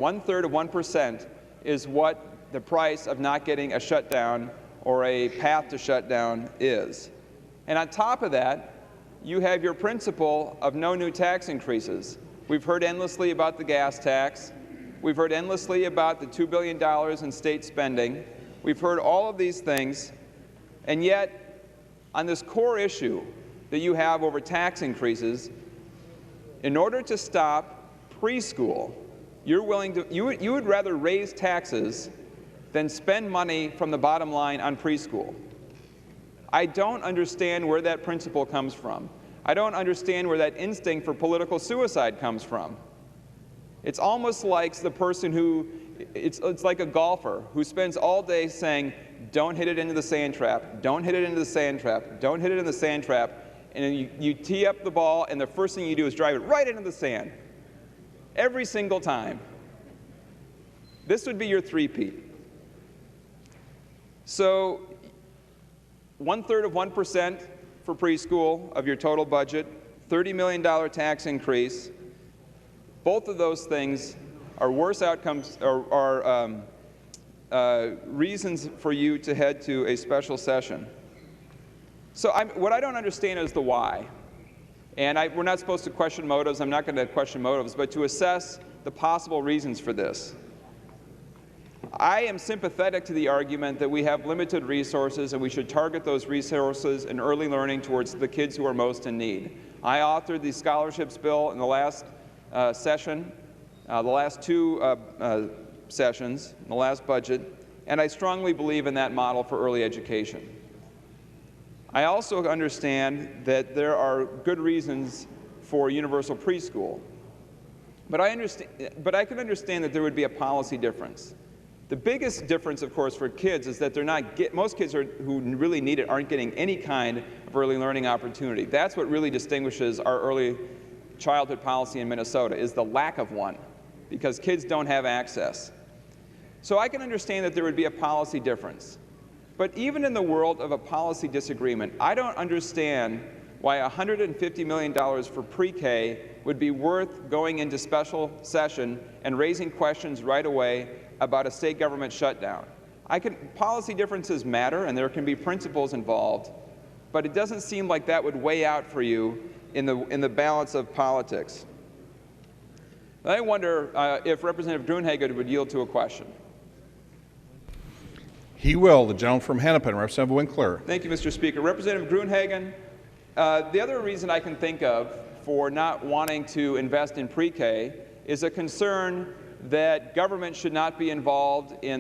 1/3 of 1% is what the price of not getting a shutdown or a path to shutdown is. And on top of that, you have your principle of no new tax increases. We've heard endlessly about the gas tax. We've heard endlessly about the $2 billion in state spending. We've heard all of these things, and yet on this core issue that you have over tax increases, in order to stop preschool, you're willing to, you would rather raise taxes than spend money from the bottom line on preschool. I don't understand where that principle comes from. I don't understand where that instinct for political suicide comes from. It's almost like the person who, it's like a golfer who spends all day saying, don't hit it into the sand trap, don't hit it into the sand trap, don't hit it in the sand trap, and then you tee up the ball, and the first thing you do is drive it right into the sand. Every single time. This would be your three-peat. So 1/3 of 1% for preschool of your total budget, $30 million tax increase. Both of those things are worse outcomes, are reasons for you to head to a special session. So what I don't understand is the why. And we're not supposed to question motives. I'm not going to question motives, but to assess the possible reasons for this. I am sympathetic to the argument that we have limited resources and we should target those resources in early learning towards the kids who are most in need. I authored the scholarships bill in the last session, the last two sessions, in the last budget, and I strongly believe in that model for early education. I also understand that there are good reasons for universal preschool, but I can understand that there would be a policy difference. The biggest difference, of course, for kids is that most kids who really need it aren't getting any kind of early learning opportunity. That's what really distinguishes our early childhood policy in Minnesota, is the lack of one, because kids don't have access. So I can understand that there would be a policy difference. But even in the world of a policy disagreement, I don't understand why $150 million for pre-K would be worth going into special session and raising questions right away about a state government shutdown. Policy differences matter, and there can be principles involved, but it doesn't seem like that would weigh out for you in the balance of politics. I wonder if Representative Gruenhagen would yield to a question. He will. The gentleman from Hennepin, Representative Winkler. Thank you, Mr. Speaker. Representative Gruenhagen, the other reason I can think of for not wanting to invest in pre-K is a concern that government should not be involved in